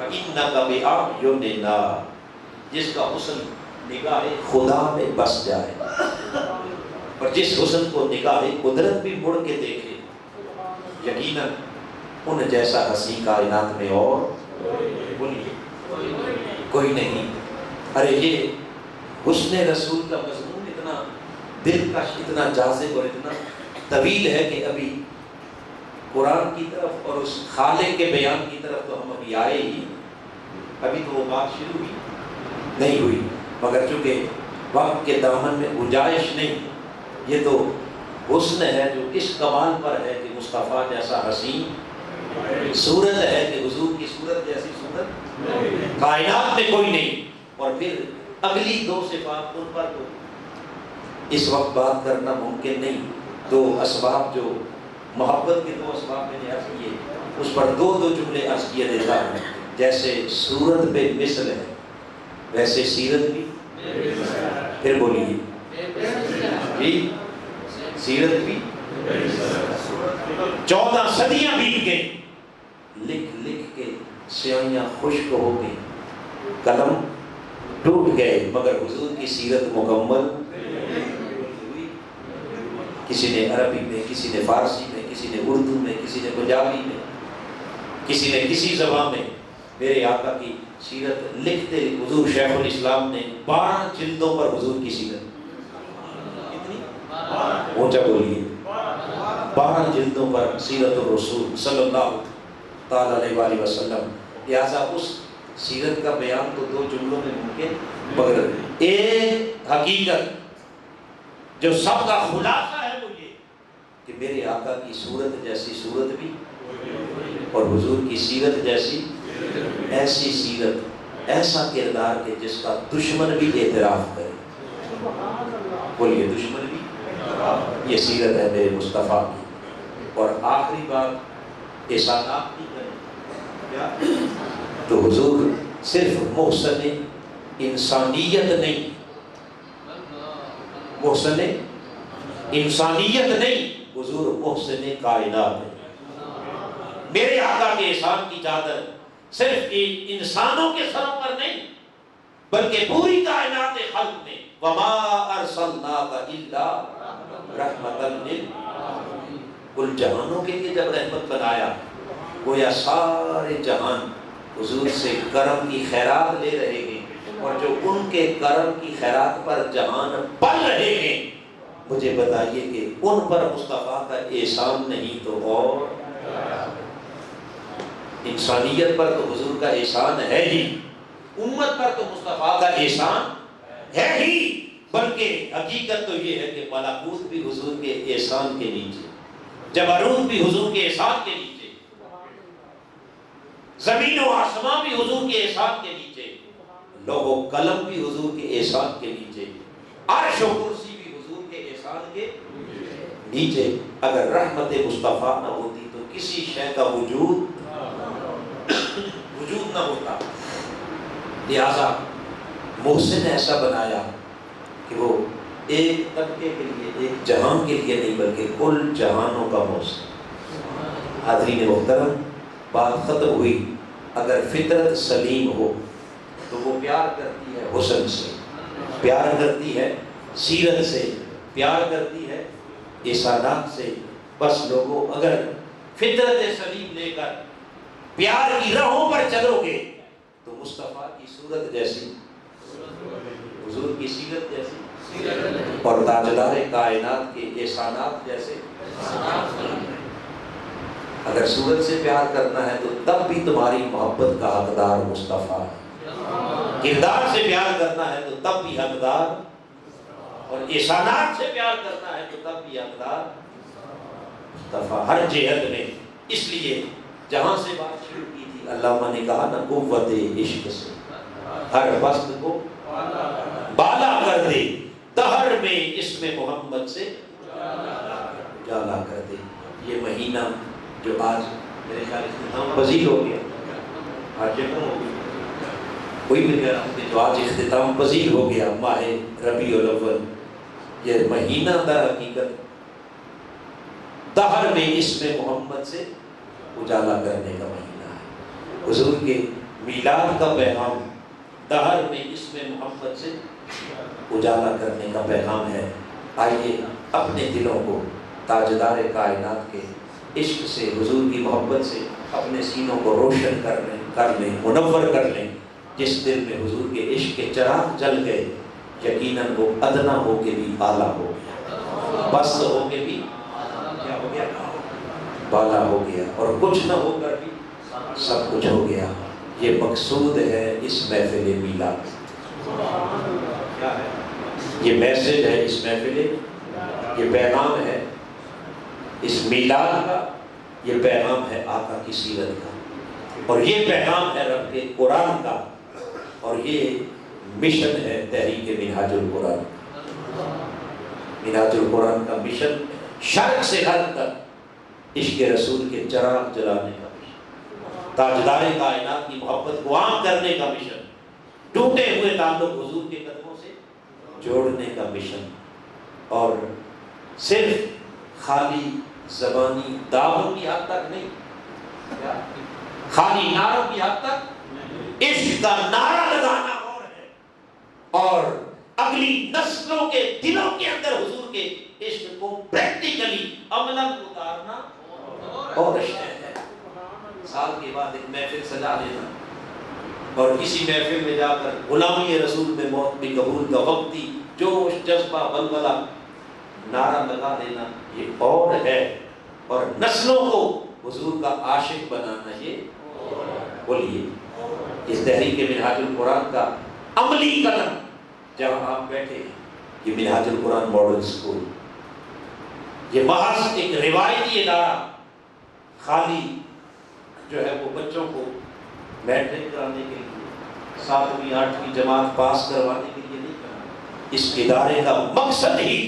فَإِنَّكَ بِأَعْيُنِنَا، جس کا حسن نگاہ خدا میں بس جائے، اور جس حسن کو نگاہ قدرت بھی مڑ کے دیکھے، یقیناً ان جیسا ہنسی کائنات میں اور کوئی نہیں۔ ارے یہ حسن رسول کا مضمون اتنا دلکش، اتنا جاذب اور اتنا طویل ہے کہ ابھی قرآن کی طرف اور اس خالق کے بیان کی طرف تو ہم ابھی آئے ہی، ابھی تو وہ بات شروع ہی نہیں ہوئی، مگر چونکہ وقت کے دامن میں گنجائش نہیں، یہ تو حسن ہے جو اس کمال پر ہے کہ مصطفیٰ جیسا حسین صورت ہے کہ حضور کی صورت جیسی صورت کائنات میں کوئی نہیں۔ اور پھر اگلی دو صفات، ان پر تو اس وقت بات کرنا ممکن نہیں، دو اسباب جو محبت کے دو اسباب میں نے عرض کیے، اس پر دو جملے عرض کیے دیتا ہوں۔ جیسے صورت پہ مثل ہے ویسے سیرت بھی، پھر بولیے جی، سیرت بھی 14 صدیاں بیت گئی، لکھ لکھ کے سیاہیاں خشک ہو گئی، قلم ٹوٹ گئے، مگر حضور کی سیرت مکمل ہوئی۔ کسی نے عربی میں، کسی نے فارسی میں، کسی نے اردو میں، کسی نے پنجابی میں، کسی نے کسی زبان میں میرے آقا کی سیرت لکھتے۔ حضور شیخ الاسلام نے 12 جلدوں پر حضور کی سیرت، اونچا بولیے، 12 جلدوں پر سیرت الرسول صلی اللہ تعالی علیہ وآلہ وسلم۔ لہٰذا اس سیرت کا بیان تو 2 جملوں میں ممکن، مگر ایک حقیقت جو سب کا خلاصہ ہے وہ یہ کہ میرے آقا کی صورت جیسی صورت بھی، اور حضور کی سیرت جیسی ایسی سیرت، ایسا کردار کہ جس کا دشمن بھی اعتراف کرے۔ بولیے دشمن بھی، یہ سیرت ہے میرے مصطفیٰ کی۔ اور آخری بات احسانات کی کریں کیا؟ تو حضور صرف محسن انسانیت نہیں، محسن انسانیت نہیں، حضور محسن کائنات ہے۔ میرے آقا کے احسان کی چادر صرف انسانوں کے سروں پر نہیں بلکہ پوری کائنات خلق میں، وما ارسلناک الا رحمتا للعالمین، کل جہانوں کے لیے جب رحمت بنایا، گویا سارے جہان حضور سے کرم کی خیرات لے رہے ہیں، اور جو ان کے کرم کی خیرات پر جہان پل رہے ہیں، مجھے بتائیے کہ ان پر مصطفیٰ کا احسان نہیں تو اور؟ انسانیت پر تو حضور کا احسان ہے ہی، امت پر تو مصطفیٰ کا احسان ہے ہی، بلکہ حقیقت تو یہ ہے کہ ملکوت بھی حضور کے احسان کے نیچے، جبروت بھی حضور کے احسان کے نیچے، زمین و آسمان بھی حضور کے احسان کے نیچے، لوح و قلم بھی حضور کے احسان کے نیچے، عرش و کرسی بھی حضور کے احسان کے نیچے۔ اگر رحمت مصطفیٰ نہ ہوتی تو کسی شے کا وجود نہ ہوتا۔ لہذا محسن ایسا بنایا کہ وہ ایک طبقے کے لیے، ایک جہان کے لیے نہیں بلکہ کل جہانوں کا محسن۔ حاضرین محترم، بات ختم ہوئی۔ اگر فطرت سلیم ہو تو وہ پیار کرتی ہے حسن سے، پیار کرتی ہے سیرت سے، پیار کرتی ہے احسانات سے۔ بس لوگوں، اگر فطرت سلیم لے کر پیار کی راہوں پر چلو گے تو مصطفیٰ کی صورت جیسی، حضور کی سیرت جیسی، اور تاجدار کائنات کے احسانات جیسے۔ اگر صورت سے پیار کرنا ہے تو تب بھی تمہاری محبت کا حقدار مصطفیٰ ہے، کردار سے پیار کرنا ہے تو تب بھی حقدار، اور احسانات سے پیار کرنا ہے تو تب بھی حقدار مصطفیٰ ہر جہت میں۔ اس لیے جہاں سے بات شروع کی تھی، علامہ نے کہا نا، قوت عشق سے ہر وقت کو بالا کر دے، دہر میں اسم محمد سے اجالا کر دے۔ یہ مہینہ جو آج میرے خیال اختتام پذیر ہو گیا، آج ہو گیا، کوئی بھی کہہ رہا ہوں کہ جو آج اختتام پذیر ہو گیا، ماہ ربیع الاول، یہ مہینہ در حقیقت دہر میں اسم محمد سے اجالا کرنے کا مہینہ ہے۔ حضور کے میلاد کا پیغام دہر میں اس میں محمد سے اجالا کرنے کا پیغام ہے۔ آئیے اپنے دلوں کو تاجدار کائنات کے عشق سے، حضور کی محبت سے اپنے سینوں کو روشن کر لیں، منور کر لیں۔ جس دل میں حضور کے عشق کے چراغ جل گئے، یقیناً وہ ادنا ہو کے بھی اعلیٰ ہو گیا، بس ہو کے بھی کیا ہو گیا، بالا ہو گیا، اور کچھ نہ ہو کر بھی سب کچھ ہو گیا۔ یہ مقصود ہے اس محفل میلاد، کیا ہے یہ میسج ہے اس محفل، یہ پیغام ہے اس میلاد کا، یہ پیغام ہے آقا کی سیرت کا، اور یہ پیغام ہے رب کے قرآن کا، اور یہ مشن ہے تحریک منہاج القرآن۔ منہاج القرآن کا مشن شرق سے غرب تک عشق رسول کے چراغ جلانے کا مشن، تاجدار کائنات کی محبت کو عام کرنے کا مشن، ٹوٹے ہوئے تعلق حضور کے قدموں سے جوڑنے کا مشن، اور صرف خالی زبانی دعووں کی حد تک نہیں، خالی نعروں کی حد تک، عشق کا نعرہ لگانا اور ہے، اور اگلی نسلوں کے دلوں کے اندر حضور کے عشق کو پریکٹیکلی عملاً اتارنا اور ہے۔ سال کے بعد ایک محفل سجا لینا اور کسی محفل میں جا کر غلامی رسول میں موت بھی قبول کا وقتی جوش جذبہ ولولہ نعرہ لگا دینا، یہ اور ہے، اور نسلوں کو حضور کا عاشق بنانا یہ بولیے۔ اس تحریک منہاج القرآن کا عملی قدم جہاں آپ بیٹھے ہیں، یہ منہاج القرآن ماڈل اسکول، یہ محض ایک روایتی ادارہ خالی جو ہے وہ بچوں کو میٹرک کرانے کے لیے، 7ویں 8ویں جماعت پاس کروانے کے لیے نہیں کرنا۔ اس ادارے کا مقصد ہی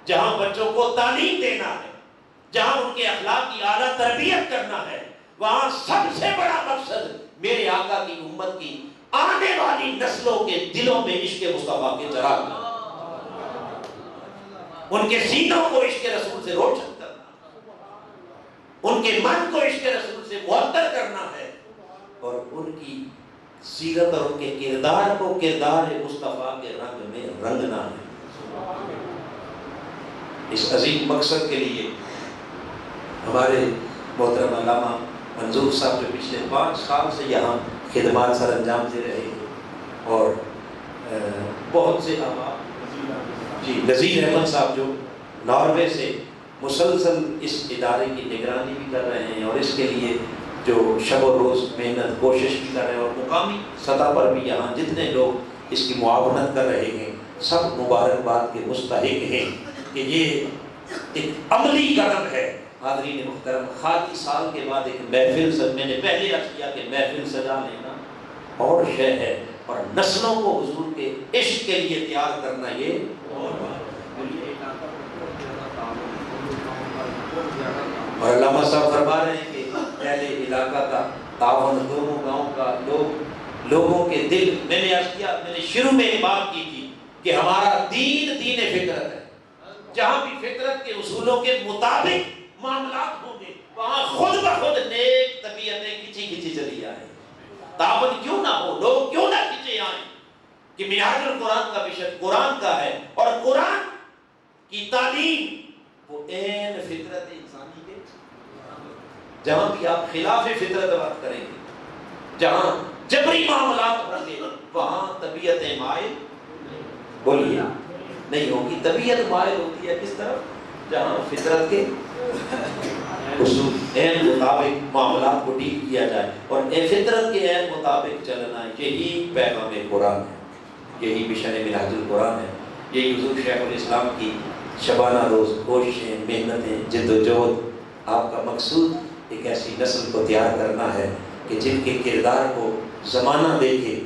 جہاں بچوں کو تعلیم دینا ہے، جہاں ان کے اخلاق کی اعلیٰ تربیت کرنا ہے، وہاں سب سے بڑا مقصد میرے آقا کی امت کی آنے والی نسلوں کے دلوں میں عشق مصطفیٰ کے چراغ، ان کے سینوں کو عشق رسول سے روشن کرنا، ان کے من کو عشق رسول سے معطر کرنا ہے، اور ان کی سیرت اور ان کے کردار کو کردار مصطفیٰ کے رنگ میں رنگنا ہے۔ اس عظیم مقصد کے لیے ہمارے محترم علامہ منظور صاحب جو پچھلے 5 سال سے یہاں خدمات سر انجام دے رہے ہیں، اور بہت سے احباب، جی نذیر احمد صاحب جو ناروے سے مسلسل اس ادارے کی نگرانی بھی کر رہے ہیں، اور اس کے لیے جو شب و روز محنت کوشش بھی کر رہے ہیں، اور مقامی سطح پر بھی یہاں جتنے لوگ اس کی معاونت کر رہے ہیں، سب مبارکباد کے مستحق ہیں کہ یہ ایک عملی قدم ہے۔ حاضرین محترم، خالی سال کے بعد ایک محفل میں نے پہلے عرض کیا کہ محفل سجا لینا اور شے ہے، اور نسلوں کو حضور کے عشق کے لیے تیار کرنا یہ اور علامہ صاحب فرما رہے ہیں کہ پہلے علاقہ کا تعاون، دونوں گاؤں کا لوگوں کے دل، میں نے عرض کیا، میں نے شروع میں بات کی تھی کہ ہمارا دین فطرت ہے، جہاں بھی فطرت کے اصولوں کے مطابق معاملات ہوں گے وہاں خود بخود نیک طبیعتیں کھچی چلی آئیں۔ تعاون کیوں نہ ہو، لوگ کیوں نہ کھچے آئیں، کہ منہاج القرآن کا مشن قرآن کا ہے، اور قرآن کی تعلیم وہ عین فطرت انسانی کے، جہاں بھی آپ خلاف فطرت بات کریں گے، جہاں جبری معاملات ہوں گے وہاں طبیعت مائل بولیے نہیں ہوگی۔ طبیعت مائل ہوتی ہے کس طرف؟ جہاں فطرت کے اصول عین مطابق معاملات کو ڈیل کیا جائے، اور فطرت کے عین مطابق چلنا، یہی پیغام قرآن ہے، یہی مشن منہاج القرآن ہے، یہی حضور شیخ الاسلام کی شبانہ روز کوششیں، محنتیں، جد و جہد۔ آپ کا مقصود ایک ایسی نسل کو تیار کرنا ہے کہ جن کے کردار کو زمانہ دیکھے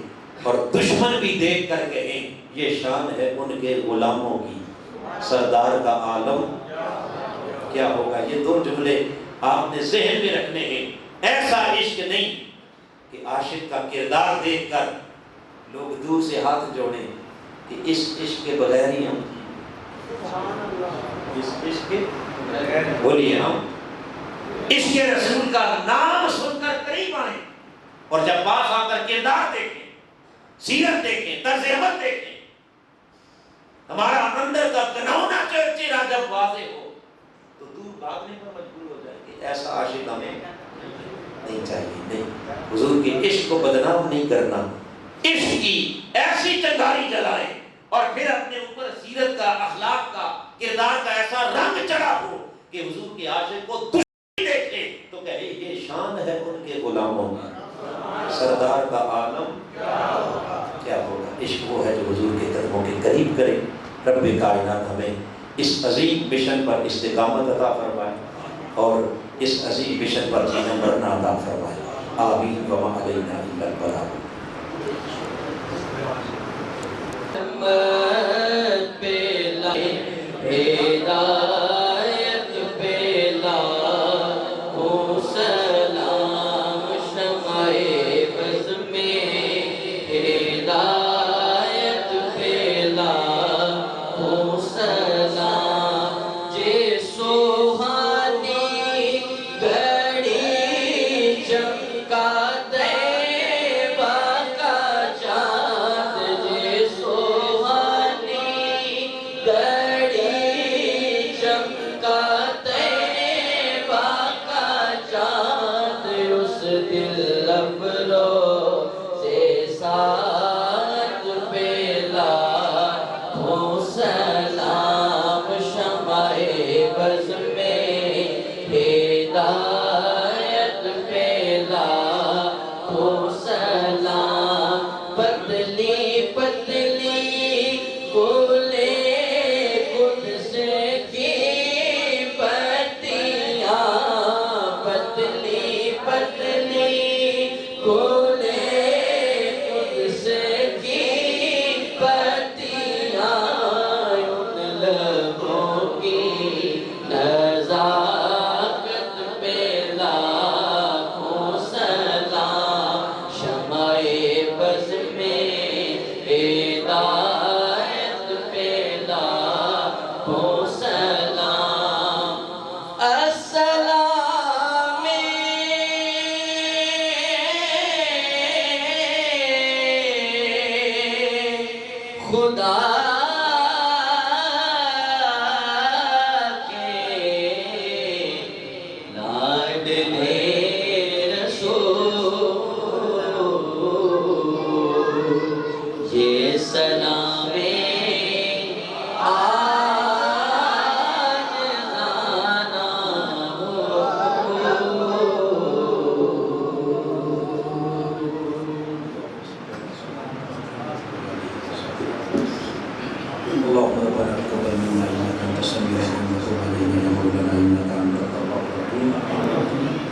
اور دشمن بھی دیکھ کر کہیں یہ شان ہے ان کے غلاموں کی، سردار کا عالم کیا ہوگا۔ یہ 2 جملے آپ نے ذہن میں رکھنے ہیں۔ ایسا عشق نہیں کہ عاشق کا کردار دیکھ کر لوگ دور سے ہاتھ جوڑیں کہ اس عشق کے بغیر ہی ہم، اس عشق کے بولیے ہم عشق رسول کا نام سن کر قریب آئیں، اور جب پاس آ کر کردار دیکھیں، سیرت دیکھیں، طرز عمل دیکھیں، ہمارا اندر کا گناؤنا چہرہ جب واضح ہو تو دور بھاگنے پر مجبور ہو جائے کہ ایسا عاشق ہمیں نہیں چاہیے. نہیں، حضور کے عشق کو بدنام نہیں کرنا، عشق کی ایسی چنگاری جلائے اور پھر اپنے اوپر سیرت کا، اخلاق کا، کردار کا ایسا رنگ چڑھا ہو کہ حضور کے عاشق کو دشمن دیکھے تو کہے یہ شان ہے ان کے غلاموں کی، سردار کا عالم کیا ہوگا. عشق وہ ہے جو حضور کے قدموں کے قریب کرے. رب کائنات ہمیں اس عظیم مشن پر استقامت عطا فرمائے اور اس عظیم مشن پر جینا مرنا عطا فرمائے. آمین. وما علینا الا البلاغ.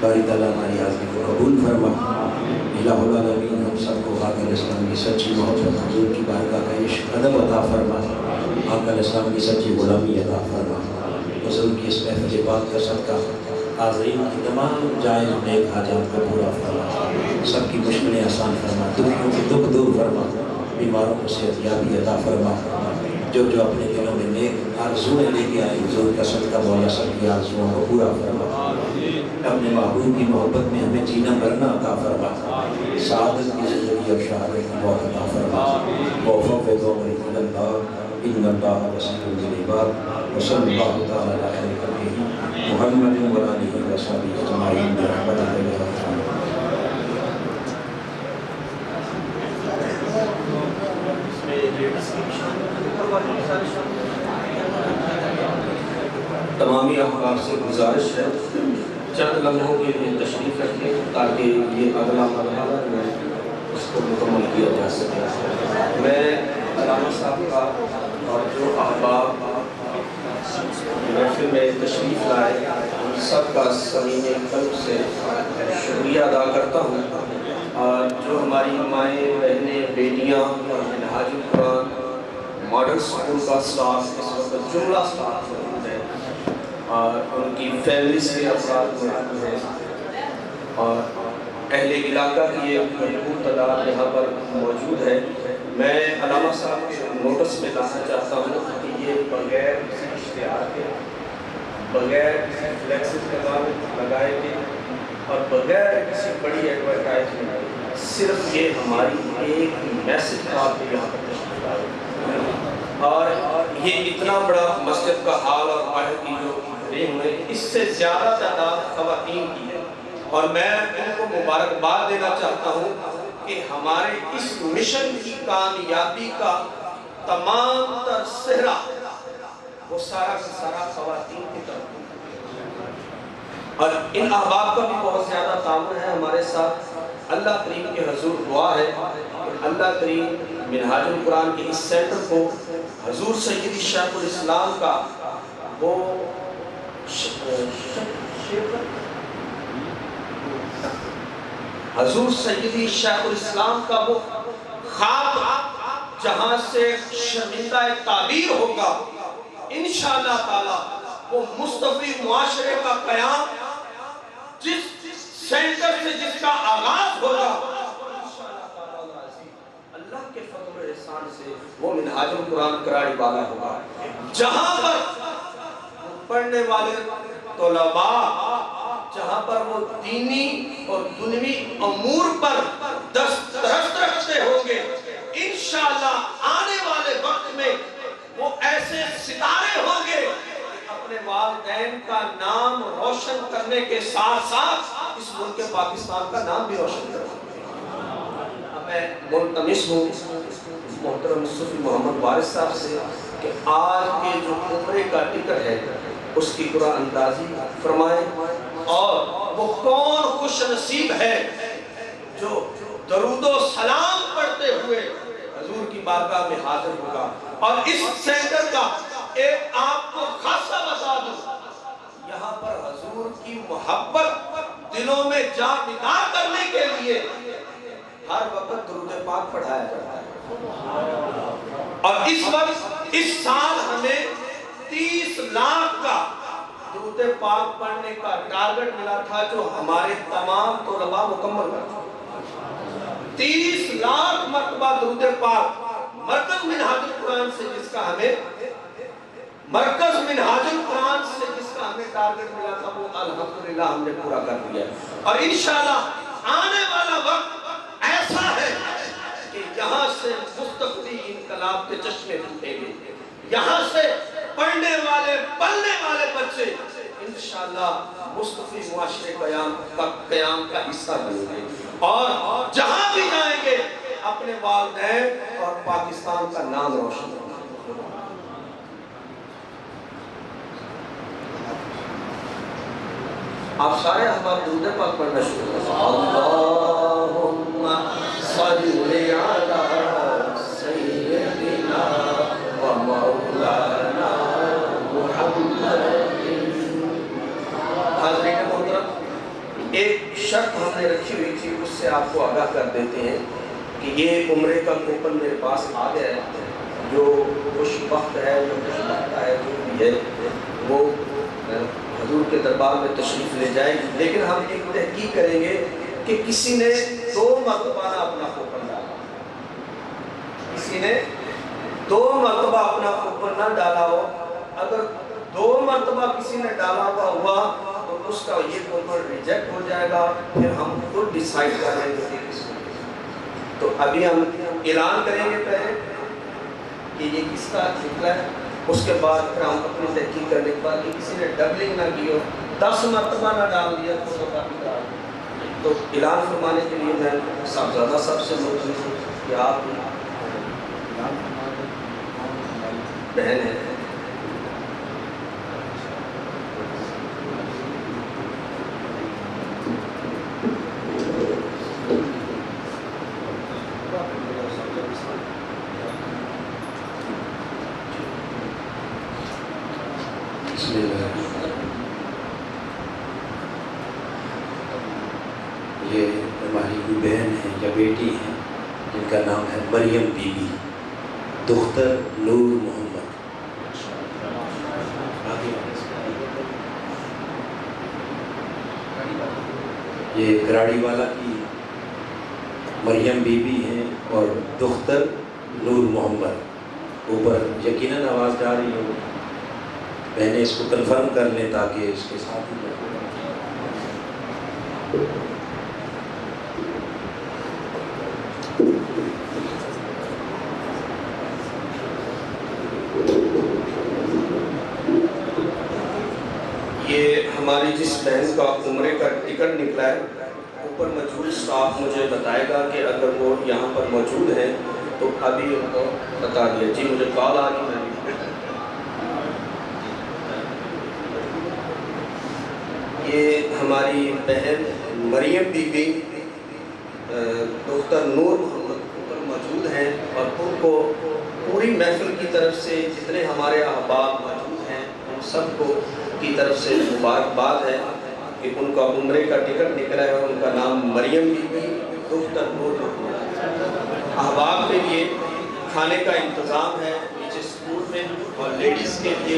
باری تعالیٰ ہماری حاضری کو قبول فرما. الہ العالمین ہم سب کو آقا علیہ السلام کی سچی محبت، حضور کی بارگاہ کا عشق ادب عطا فرما. آقا علیہ السلام کی سچی غلامی عطا فرما. حضور کی اس محفل پاک کا صدقہ حاضرین کی تمام جائز نیک حاجات کو پورا فرما. سب کی مشکلیں آسان فرما، دکھیوں کے دکھ دور فرما، بیماروں کو صحت یابی عطا فرما. جو اپنے دلوں میں نیک آرزویں لے کے آئے حضور کا صدقہ مولا سب کی آرزوؤں کو پورا فرما. اپنے محبوب کی محبت میں ہمیں جینا مرنا عطا فرما. سعادت کی زندگی اور شہادت کی موت عطا فرما. وفوض امری الی اللہ ان اللہ بصیر بالعباد وصلی اللہ تعالی علی خیر خلقہ محمد و آلہ و صحبہ اجمعین برحمتک یا ارحم تمامی احباب سے گزارش ہے چند لمحوں کے لیے تشریف رکھیں تاکہ یہ اگلا مرحلہ میں اس کو مکمل کیا جا سکے. میں علامہ صاحب کا اور جو احباب محفل میں تشریف لائے ان سب کا صمیم قلب سے شکریہ ادا کرتا ہوں. اور جو ہماری مائیں، بہنیں، بیٹیاں، منہاج القرآن ماڈل اسکول کا اسٹاف، اس وقت جملہ اسٹاف ہے اور ان کی فیملیز کے افراد موجود ہیں اور اہل علاقہ کی ایک بھرپور تعداد یہاں پر موجود ہے. میں علامہ صاحب کے نوٹس میں لانا چاہتا ہوں کہ یہ بغیر کسی اشتہار کے، بغیر کسی فلیکس کا لگائے کے اور بغیر کسی بڑی ایڈورٹائزمنٹ صرف یہ ہماری ایک میسج کا آپ یہاں پر تشریف لائے، اور یہ اتنا بڑا مسجد کا حال اور باہر کی جو بھرے ہوئے، اس سے زیادہ تعداد خواتین کی ہے، اور میں ان کو مبارکباد دینا چاہتا ہوں کہ ہمارے اس مشن کی کامیابی کا تمام تر سہرا وہ سارا کا سارا خواتین کی طرف، اور ان احباب کا بھی بہت زیادہ تعاون ہے ہمارے ساتھ۔ اللہ کریم کے حضور دعا ہے کہ اللہ کریم منہاج القرآن کے اس سینٹر کو حضور سیدی شیخ الاسلام کا وہ حضور سیدی شیخ الاسلام کا وہ خواب جہاں سے شرمندہ تعبیر ہوگا، انشاءاللہ تعالی وہ مصطفی معاشرے کا قیام جس سینٹر سے جس کا آغاز ہوگا، اللہ کے فضل و احسان سے وہ منہاج القرآن کراڑی والا ہوگا، جہاں پر پڑھنے والے طلباء، جہاں پر وہ دینی اور دنیوی امور پر دسترس رکھتے ہوں گے، انشاءاللہ آنے والے وقت میں وہ ایسے ستارے ہوں گے اپنے والدین کا نام روشن کرنے کے ساتھ ساتھ اس ملک پاکستان کا نام بھی روشن کریں۔ اب میں ملتمس ہوں محترم صوفی محمد وارث صاحب سے کہ آج کے جو عمرے کا ٹکٹ ہے اس کی قرآن اندازی فرمائیں، اور وہ کون خوش نصیب ہے جو درود و سلام پڑھتے ہوئے حضور کی بارگاہ میں حاضر ہوگا۔ اور اس سینٹر کا ایک آپ کو خاصہ بتا دوں، یہاں پر حضور کی محبت دلوں میں جا نگاہ کرنے کے لیے ہر وقت درود پاک پڑھایا جاتا ہے، اور اس وقت اس سال ہمیں 30 لاکھ کا درود پاک پڑھنے کا ٹارگٹ ملا تھا جو ہمارے تمام طلباء مکمل کرتے ہیں۔ 30 لاکھ مرتبہ درود پاک مرکز منہاج القرآن سے جس کا ہمیں ٹارگٹ ملا تھا وہ الحمدللہ ہم نے پورا کر دیا، اور انشاءاللہ آنے والا وقت ایسا ہے کہ یہاں سے مستقبلی انقلاب کے چشمے پھوٹیں گے، یہاں سے پڑھنے والے پلنے والے بچے انشاءاللہ مصطفی معاشرے قیام کا حصہ بنیں گے، اور جہاں بھی جائیں گے اپنے والدین اور پاکستان کا نام روشن کریں گے۔ آپ سارے احباب درود پاک پڑھنا شروع کریں۔ اللہم صلی علی سیدنا و مولانا محمد۔ حاضرین محترم، ایک شرط ہم نے رکھی ہوئی تھی، اس سے آپ کو آگاہ کر دیتے ہیں کہ یہ عمرے کا کوپن میرے پاس آ گیا ہے، جو خوش بخت ہے، جو خوش بخت ہے، جو بھی ہے وہ حضور کے دربار میں تشریف لے جائے، لیکن ہم ایک تحقیق کریں گے کہ کسی نے 2 مرتبہ نہ اپنا کوپن ڈالا، کسی نے 2 مرتبہ اپنا کوپن نہ ڈالا ہو۔ اگر 2 مرتبہ کسی نے ڈالا ہوا تو اس کا یہ کوپن ریجیکٹ ہو جائے گا، پھر ہم خود ڈیسائیڈ کر رہے ہیں کہ کس کو۔ تو ابھی ہم اعلان کریں گے پہلے کہ یہ کس کا نکلا ہے، اس کے بعد پھر ہم اپنی تحقیق کرنے کے بعد کہ کسی نے ڈبلنگ نہ کی ہو، 10 مرتبہ نہ ڈال دیا تو اعلان فرمانے کے لیے میں صاحبزادہ صاحب سے مطلب ہوں کہ آپ بہن ہیں۔ یہ ہماری کوئی بہن ہے یا بیٹی ہے جن کا نام ہے مریم بی بی دختر نور محمد۔ یہ کراڑی والا کی مریم بی بی ہیں اور دختر نور محمد۔ اوپر یقیناً آواز جا رہی ہو، بہنیں اس کو کنفرم کر لیں تاکہ اس کے ساتھ ہی ہماری جس بہن کا عمرے کا ٹکٹ نکلا ہے، اوپر موجود اسٹاف مجھے بتائے گا کہ اگر وہ یہاں پر موجود ہیں تو ابھی ان کو بتا دیا۔ جی مجھے کال آ رہی ہے۔ یہ ہماری بہن مریم بی بی دختر نور محمد موجود ہیں، اور ان کو پوری محفل کی طرف سے جتنے ہمارے احباب موجود ہیں ان سب کو کی طرف سے مبارکباد ہے کہ ان کا عمرے کا ٹکٹ نکلا ہے، اور ان کا نام مریم بی بی دختر نور محمد۔ احباب کے لیے کھانے کا انتظام ہے نیچے اسکول میں، اور لیڈیز کے لیے